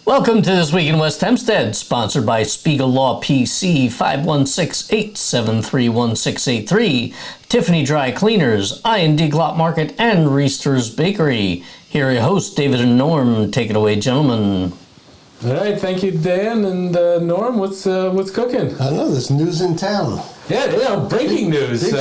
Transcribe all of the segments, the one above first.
Welcome to This Week in West Hempstead, sponsored by Spiegel Law PC, 516-873-1683, Tiffany Dry Cleaners, I&D Glot Market, and Reister's Bakery. Here are your hosts, David and Norm. Take it away, gentlemen. All right, thank you, Dan. And Norm, what's cooking? I know, there's news in town. Yeah, breaking news. Big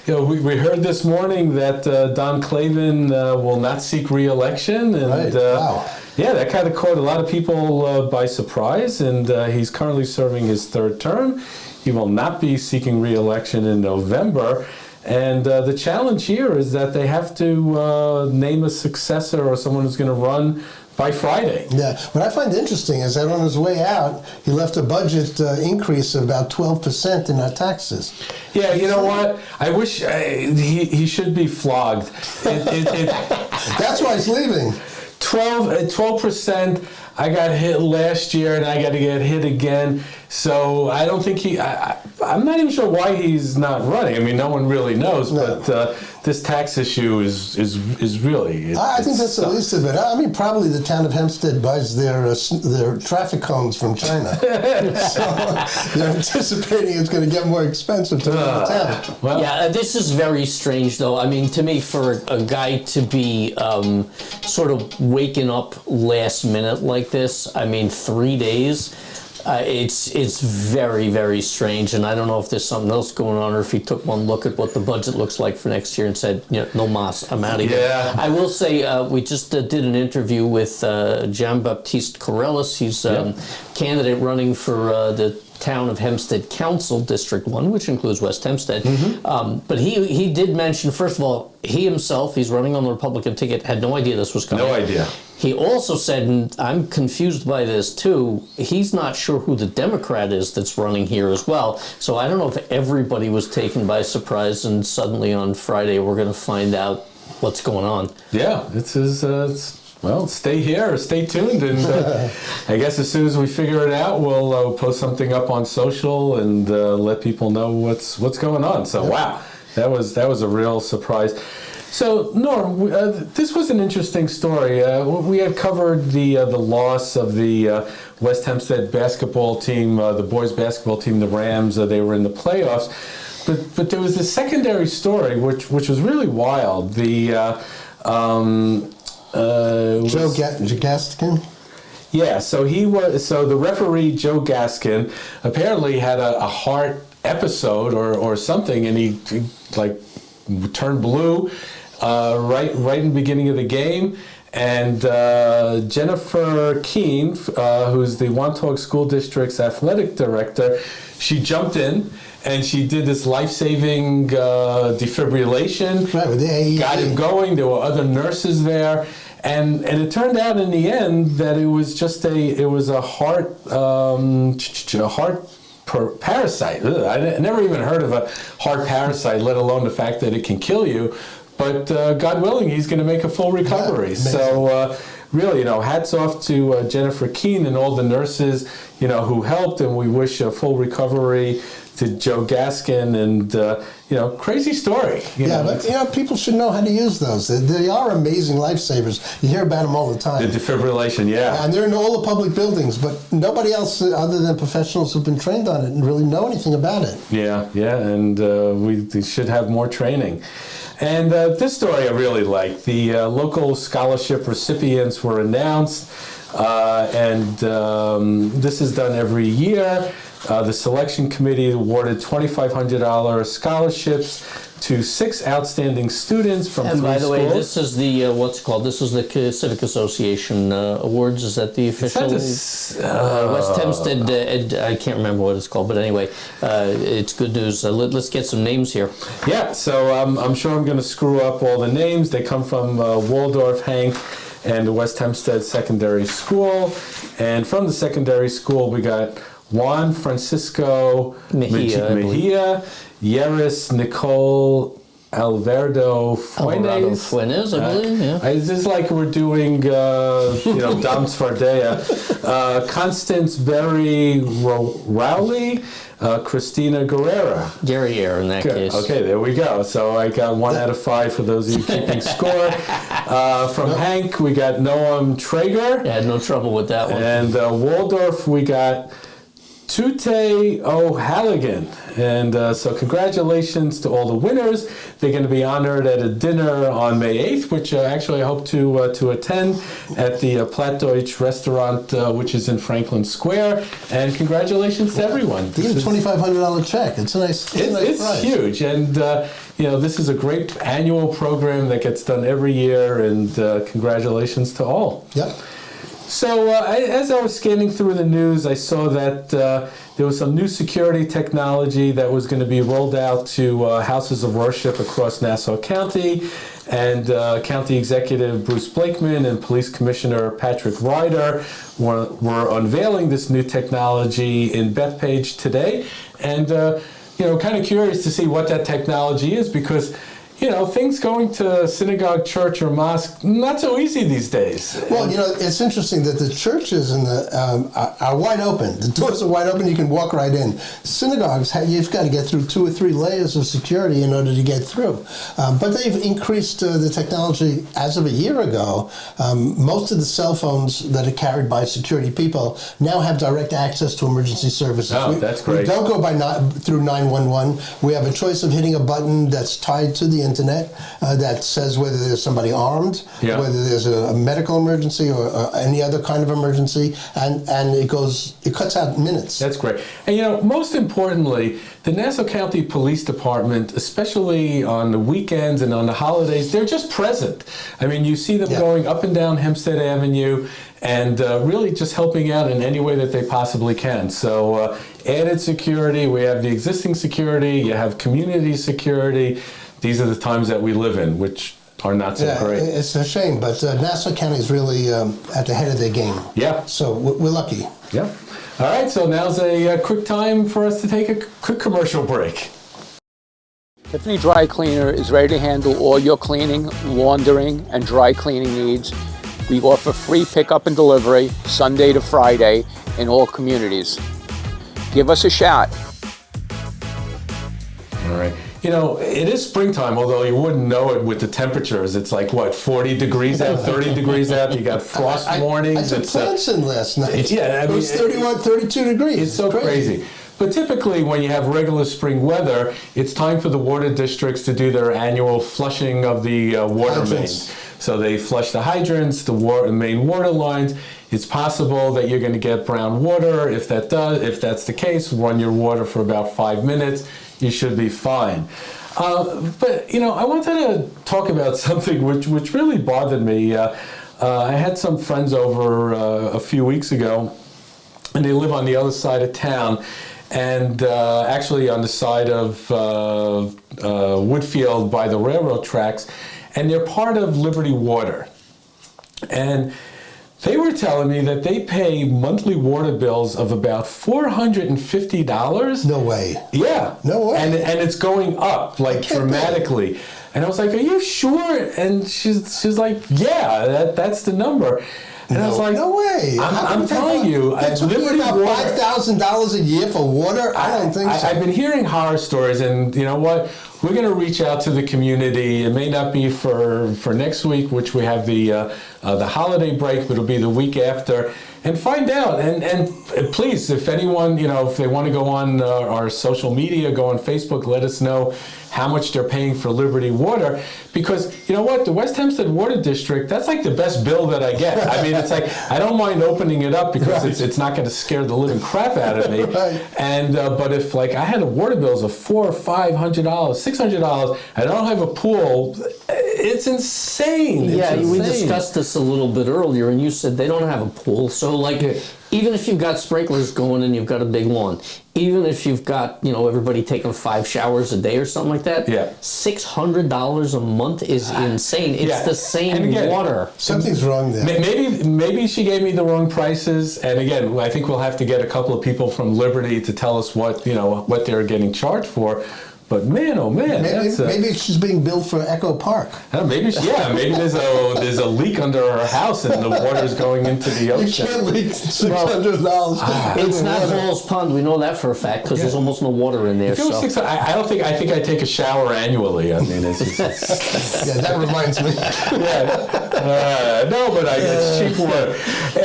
we heard this morning that Don Clavin will not seek re-election. And, right, wow. Yeah, that kind of caught a lot of people by surprise, and he's currently serving his third term. He will not be seeking re-election in November. And the challenge here is that they have to name a successor or someone who's going to run by Friday. Yeah, what I find interesting is that on his way out, he left a budget increase of about 12% in our taxes. Yeah, you know what? I wish he should be flogged. That's why he's leaving. 12%. I got hit last year, and I got to get hit again. So I don't think I'm not even sure why he's not running. I mean, no one really knows, but this tax issue is really. I think that's the least of it. I mean, probably the town of Hempstead buys their traffic cones from China, so they're anticipating it's going to get more expensive to run the town. Well, yeah, this is very strange, though. I mean, to me, for a guy to be sort of waking up last minute like this, I mean, 3 days. It's very, very strange, and I don't know if there's something else going on, or if he took one look at what the budget looks like for next year and said, no mas, I'm out of here. Yeah. I will say we just did an interview with Jean-Baptiste Corellis. He's candidate running for the Town of Hempstead Council, District 1, which includes West Hempstead. Mm-hmm. But he did mention, first of all, he himself, he's running on the Republican ticket, had no idea this was coming. No idea. He also said, and I'm confused by this too, he's not sure who the Democrat is that's running here as well. So I don't know if everybody was taken by surprise and suddenly on Friday we're going to find out what's going on. Yeah, well, stay here, stay tuned, and I guess as soon as we figure it out, we'll post something up on social and let people know what's going on. So wow, that was a real surprise. So Norm, this was an interesting story. We had covered the loss of the West Hempstead basketball team, the boys basketball team, the Rams. They were in the playoffs, but there was this secondary story which was really wild. The Joe Gaskin? Yeah, so the referee Joe Gaskin apparently had a heart episode or something, and he like turned blue right in the beginning of the game. And Jennifer Keene, who's the Wantagh School District's athletic director, she jumped in and she did this life-saving defibrillation. Right, with the AED. Got him going. There were other nurses there. And it turned out in the end that it was just a heart parasite. Ugh, I never even heard of a heart parasite, let alone the fact that it can kill you. But God willing, he's going to make a full recovery. Yeah, so really, hats off to Jennifer Keene and all the nurses, who helped, and we wish a full recovery to Joe Gaskin, and crazy story. But people should know how to use those. They are amazing lifesavers. You hear about them all the time. The defibrillation, yeah. And they're in all the public buildings, but nobody else other than professionals who've been trained on it and really know anything about it. Yeah, and we should have more training. And this story I really like. The local scholarship recipients were announced, and this is done every year. The selection committee awarded $2,500 scholarships to 6 outstanding students from 3 schools. And by the way, this is the, what's it called? This is the Civic Association Awards. Is that the official? West Hempstead, I can't remember what it's called, but anyway, it's good news. Let's get some names here. Yeah, so I'm sure I'm going to screw up all the names. They come from Waldorf, Hank, and the West Hempstead Secondary School. And from the secondary school, we got Juan Francisco Mejia, Yeris Nicole Alvarado Alvarado Fuentes. Fuentes, I believe, yeah. It's just like we're doing, Dom Svardea. Constance Berry Rowley, Christina Guerrera. Guerriere in that case. Okay, there we go. So I got 1 out of 5 for those of you keeping score. From Hank, we got Noam Traeger. Yeah, I had no trouble with that one. And Waldorf, we got Tute O'Halligan. And so congratulations to all the winners. They're going to be honored at a dinner on May 8th, which actually I hope to attend at the Plattdeutsch restaurant, which is in Franklin Square. And congratulations to everyone. They get a $2,500 check. It's a nice It's prize. huge. And, this is a great annual program that gets done every year. And congratulations to all. Yep. So as I was scanning through the news, I saw that there was some new security technology that was going to be rolled out to houses of worship across Nassau County. And County Executive Bruce Blakeman and Police Commissioner Patrick Ryder were unveiling this new technology in Bethpage today. And, kind of curious to see what that technology is because things going to synagogue, church, or mosque, not so easy these days. Well, it's interesting that the churches and are wide open. The doors are wide open. You can walk right in. Synagogues, you've got to get through 2 or 3 layers of security in order to get through. But they've increased the technology as of a year ago. Most of the cell phones that are carried by security people now have direct access to emergency services. Oh, that's great. We don't go through 911. We have a choice of hitting a button that's tied to the internet that says whether there's somebody armed, whether there's a medical emergency or any other kind of emergency, and it cuts out minutes. That's great. And most importantly, the Nassau County Police Department, especially on the weekends and on the holidays, they're just present. I mean, you see them going up and down Hempstead Avenue and really just helping out in any way that they possibly can. So added security, we have the existing security, you have community security. These are the times that we live in, which are not so great. It's a shame, but Nassau County is really at the head of their game. Yeah. So we're lucky. Yeah. All right, so now's a quick time for us to take a quick commercial break. Tiffany Dry Cleaner is ready to handle all your cleaning, laundering, and dry cleaning needs. We offer free pickup and delivery Sunday to Friday in all communities. Give us a shot. All right. It is springtime, although you wouldn't know it with the temperatures. It's like, 40 degrees out, 30 degrees out. You got frost warnings. I took plants in last night. Yeah, it was 31, 32 degrees. It's so crazy. But typically, when you have regular spring weather, it's time for the water districts to do their annual flushing of the water mains. So they flush the hydrants, the main water lines. It's possible that you're going to get brown water. If that's the case, run your water for about 5 minutes. You should be fine. But I wanted to talk about something which really bothered me. I had some friends over a few weeks ago, and they live on the other side of town, and actually on the side of Woodfield by the railroad tracks, and they're part of Liberty Water. And they were telling me that they pay monthly water bills of about $450. No way. Yeah. No way. And it's going up dramatically. And I was like, "Are you sure?" And she's like, "Yeah, that's the number." And I was like, "No way." I'm telling you, Liberty about $5,000 a year for water? I don't think so. I've been hearing horror stories, and you know what? We're going to reach out to the community. It may not be for next week, which we have the holiday break, but it'll be the week after, and find out. And please, if anyone, if they want to go on our social media, go on Facebook, let us know how much they're paying for Liberty Water, because you know what, the West Hempstead Water District, that's like the best bill that I get. I mean, it's like, I don't mind opening it up because it's not going to scare the living crap out of me. And but if I had a water bills of $400 or $500, $600, I don't have a pool, it's insane. We discussed this a little bit earlier, and you said they don't have a pool. So even if you've got sprinklers going and you've got a big lawn, even if you've got, everybody taking 5 showers a day or something like that, $600 a month is insane. It's the same water. Something's wrong there. Maybe she gave me the wrong prices. And again, I think we'll have to get a couple of people from Liberty to tell us what they're getting charged for. But man, oh man, Maybe she's being billed for Echo Park. maybe there's a leak under her house and the water's going into the ocean. You can't leak $600. It's not Hall's Pond. We know that for a fact because there's almost no water in there. If it was 600, I think I take a shower annually. I mean, it's just, Yeah, that reminds me. no, but it's cheap water.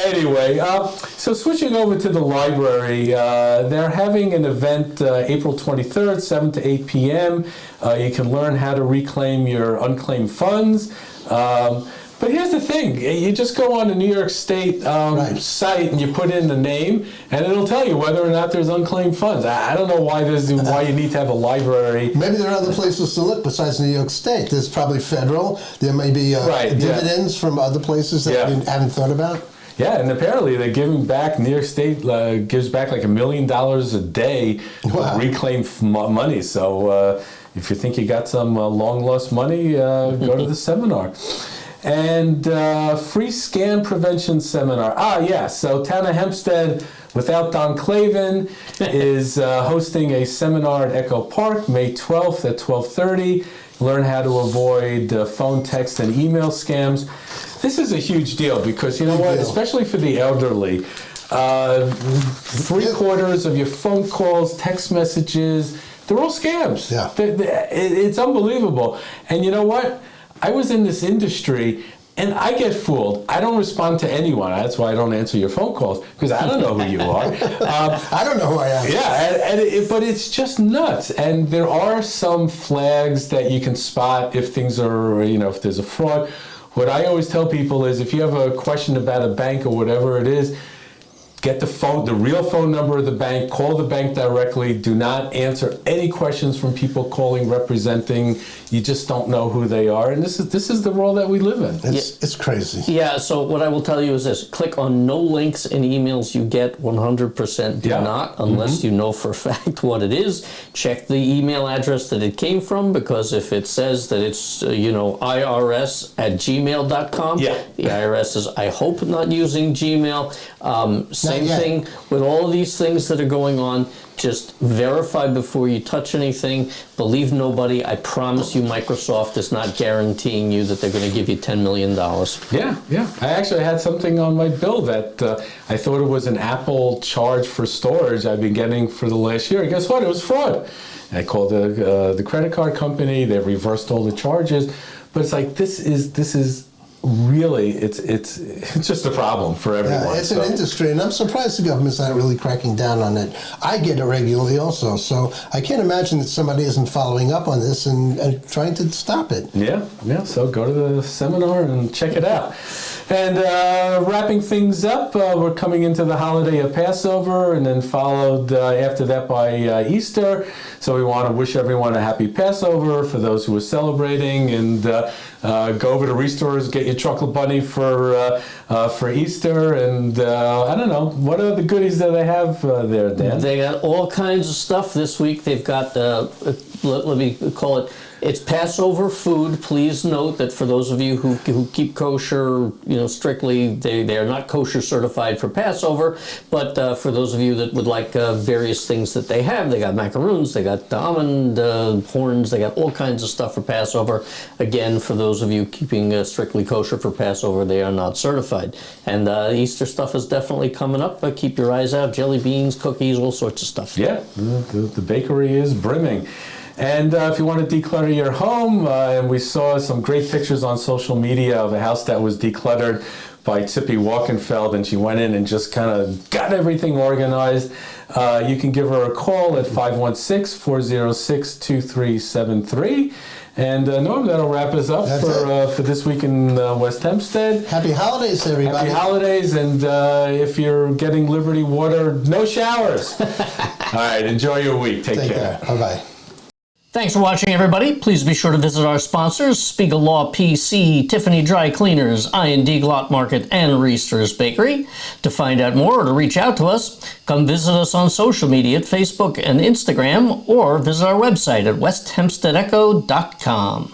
Anyway, so switching over to the library, they're having an event April 23rd, 7 to 8 p.m. You can learn how to reclaim your unclaimed funds. But here's the thing, you just go on the New York State site and you put in the name and it'll tell you whether or not there's unclaimed funds. I don't know why you need to have a library. Maybe there are other places to look besides New York State. There's probably federal. There may be dividends from other places that you haven't thought about. Yeah, and apparently they're giving back, New York State gives back like $1 million a day of reclaimed money. So if you think you got some long lost money, go to the seminar. And free scam prevention seminar. So Town of Hempstead without Don Clavin is hosting a seminar at Echo Park May 12th at 12:30. Learn how to avoid phone, text, and email scams. This is a huge deal because you know what, especially for the elderly, 3/4 of your phone calls, text messages, they're all scams. Yeah. It's unbelievable. And you know what? I was in this industry and I get fooled. I don't respond to anyone. That's why I don't answer your phone calls because I don't know who you are. I don't know who I am. Yeah, but it's just nuts. And there are some flags that you can spot if things are, if there's a fraud. What I always tell people is if you have a question about a bank or whatever it is, get the real phone number of the bank, call the bank directly. Do not answer any questions from people calling, representing. You just don't know who they are. And this is the world that we live in. It's crazy. Yeah, so what I will tell you is this. Click on no links in emails you get. 100% do not, unless you know for a fact what it is. Check the email address that it came from, because if it says that it's, IRS@gmail.com, the IRS is, I hope, not using Gmail. Same thing with all of these things that are going on. Just verify before you touch anything. Believe nobody. I promise you Microsoft is not guaranteeing you that they're going to give you $10 million. Yeah. I actually had something on my bill that I thought it was an Apple charge for storage I've been getting for the last year. And guess what? It was fraud. I called the credit card company. They reversed all the charges. But it's like, this is really, it's just a problem for everyone. Yeah, it's an industry, and I'm surprised the government's not really cracking down on it. I get it regularly also, so I can't imagine that somebody isn't following up on this and trying to stop it. Yeah, so go to the seminar and check it out. And wrapping things up, we're coming into the holiday of Passover, and then followed after that by Easter. So we want to wish everyone a happy Passover for those who are celebrating, and go over to Restorers, get your chocolate bunny for Easter, and I don't know, what are the goodies that they have there, Dan? They got all kinds of stuff this week. They've got, let me call it, it's Passover food. Please note that for those of you who keep kosher, strictly, they are not kosher certified for Passover. But for those of you that would like various things that they have, they got macaroons, they got almond horns, they got all kinds of stuff for Passover. Again, for those of you keeping strictly kosher for Passover, they are not certified. And Easter stuff is definitely coming up. Keep your eyes out. Jelly beans, cookies, all sorts of stuff. Yeah, the bakery is brimming. And if you want to declutter your home, and we saw some great pictures on social media of a house that was decluttered by Tippi Walkenfeld, and she went in and just kind of got everything organized. You can give her a call at 516-406-2373. And Norm, that'll wrap us up for this week in West Hempstead. Happy holidays, everybody. Happy holidays, and if you're getting Liberty water, no showers. All right, enjoy your week. Take care. Bye-bye. Thanks for watching, everybody. Please be sure to visit our sponsors, Spiegel Law PC, Tiffany Dry Cleaners, I&D Glot Market, and Reester's Bakery. To find out more or to reach out to us, come visit us on social media at Facebook and Instagram, or visit our website at westhempsteadecho.com.